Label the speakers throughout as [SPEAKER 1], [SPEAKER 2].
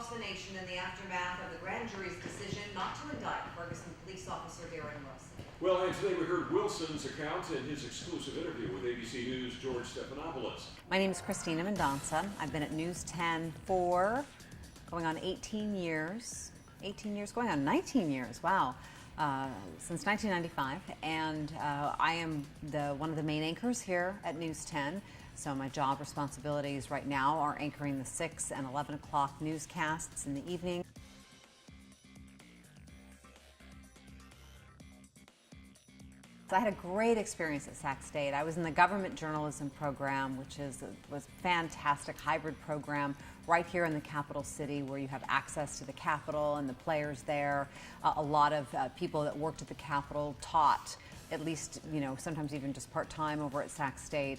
[SPEAKER 1] across the nation in the aftermath of the grand jury's decision not to indict Ferguson police officer Darren Wilson.
[SPEAKER 2] Well, and today we heard Wilson's account in his exclusive interview with ABC News' George Stephanopoulos.
[SPEAKER 3] My name is Christina Mendonça. I've been at News 10 for going on 18 years. 18 years, going on 19 years, wow. Since 1995, and I am one of the main anchors here at News 10. So my job responsibilities right now are anchoring the 6 and 11 o'clock newscasts in the evening. I had a great experience at Sac State. I was in the government journalism program, which was a fantastic hybrid program right here in the capital city, where you have access to the Capitol and the players there. A lot of people that worked at the Capitol taught, at least, sometimes even just part-time over at Sac State.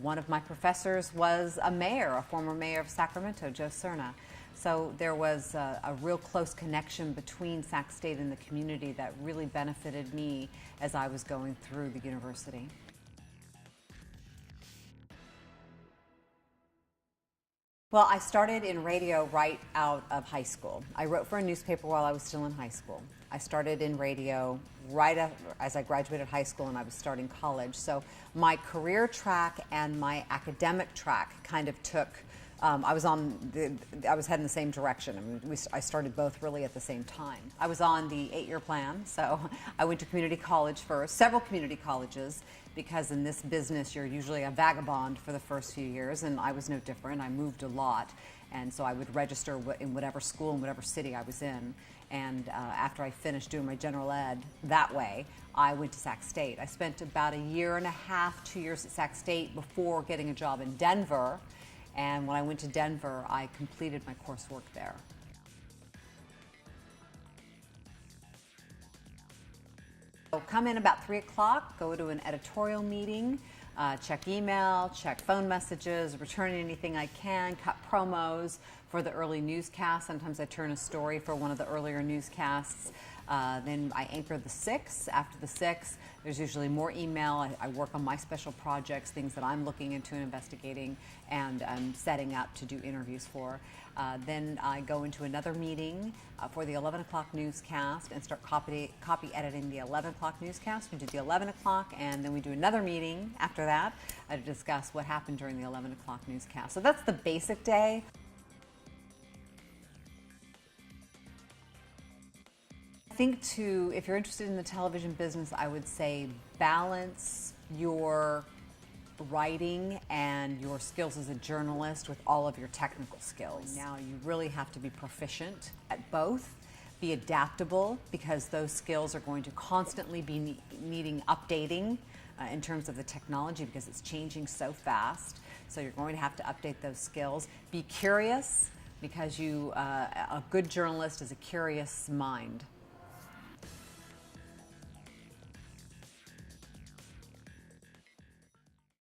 [SPEAKER 3] One of my professors was a former mayor of Sacramento, Joe Cerna. So there was a real close connection between Sac State and the community that really benefited me as I was going through the university. Well, I started in radio right out of high school. I wrote for a newspaper while I was still in high school. I started in radio right as I graduated high school and I was starting college. So my career track and my academic track kind of took, I was heading the same direction. I mean, I started both really at the same time. I was on the 8-year plan, so I went to community college first, several community colleges, because in this business you're usually a vagabond for the first few years, and I was no different. I moved a lot, and so I would register in whatever school in whatever city I was in. And after I finished doing my general ed that way, I went to Sac State. I spent about a year and a half, 2 years at Sac State before getting a job in Denver. And when I went to Denver, I completed my coursework there. So come in about 3 o'clock, go to an editorial meeting, check email, check phone messages, return anything I can, cut promos for the early newscast. Sometimes I turn a story for one of the earlier newscasts. Then I anchor the 6. After the 6, there's usually more email. I work on my special projects, things that I'm looking into and investigating and setting up to do interviews for. Then I go into another meeting for the 11 o'clock newscast and start copy editing the 11 o'clock newscast. We do the 11 o'clock, and then we do another meeting after that to discuss what happened during the 11 o'clock newscast. So that's the basic day. I think if you're interested in the television business, I would say balance your writing and your skills as a journalist with all of your technical skills. Now you really have to be proficient at both, be adaptable, because those skills are going to constantly be needing updating in terms of the technology, because it's changing so fast. So you're going to have to update those skills. Be curious, because a good journalist is a curious mind.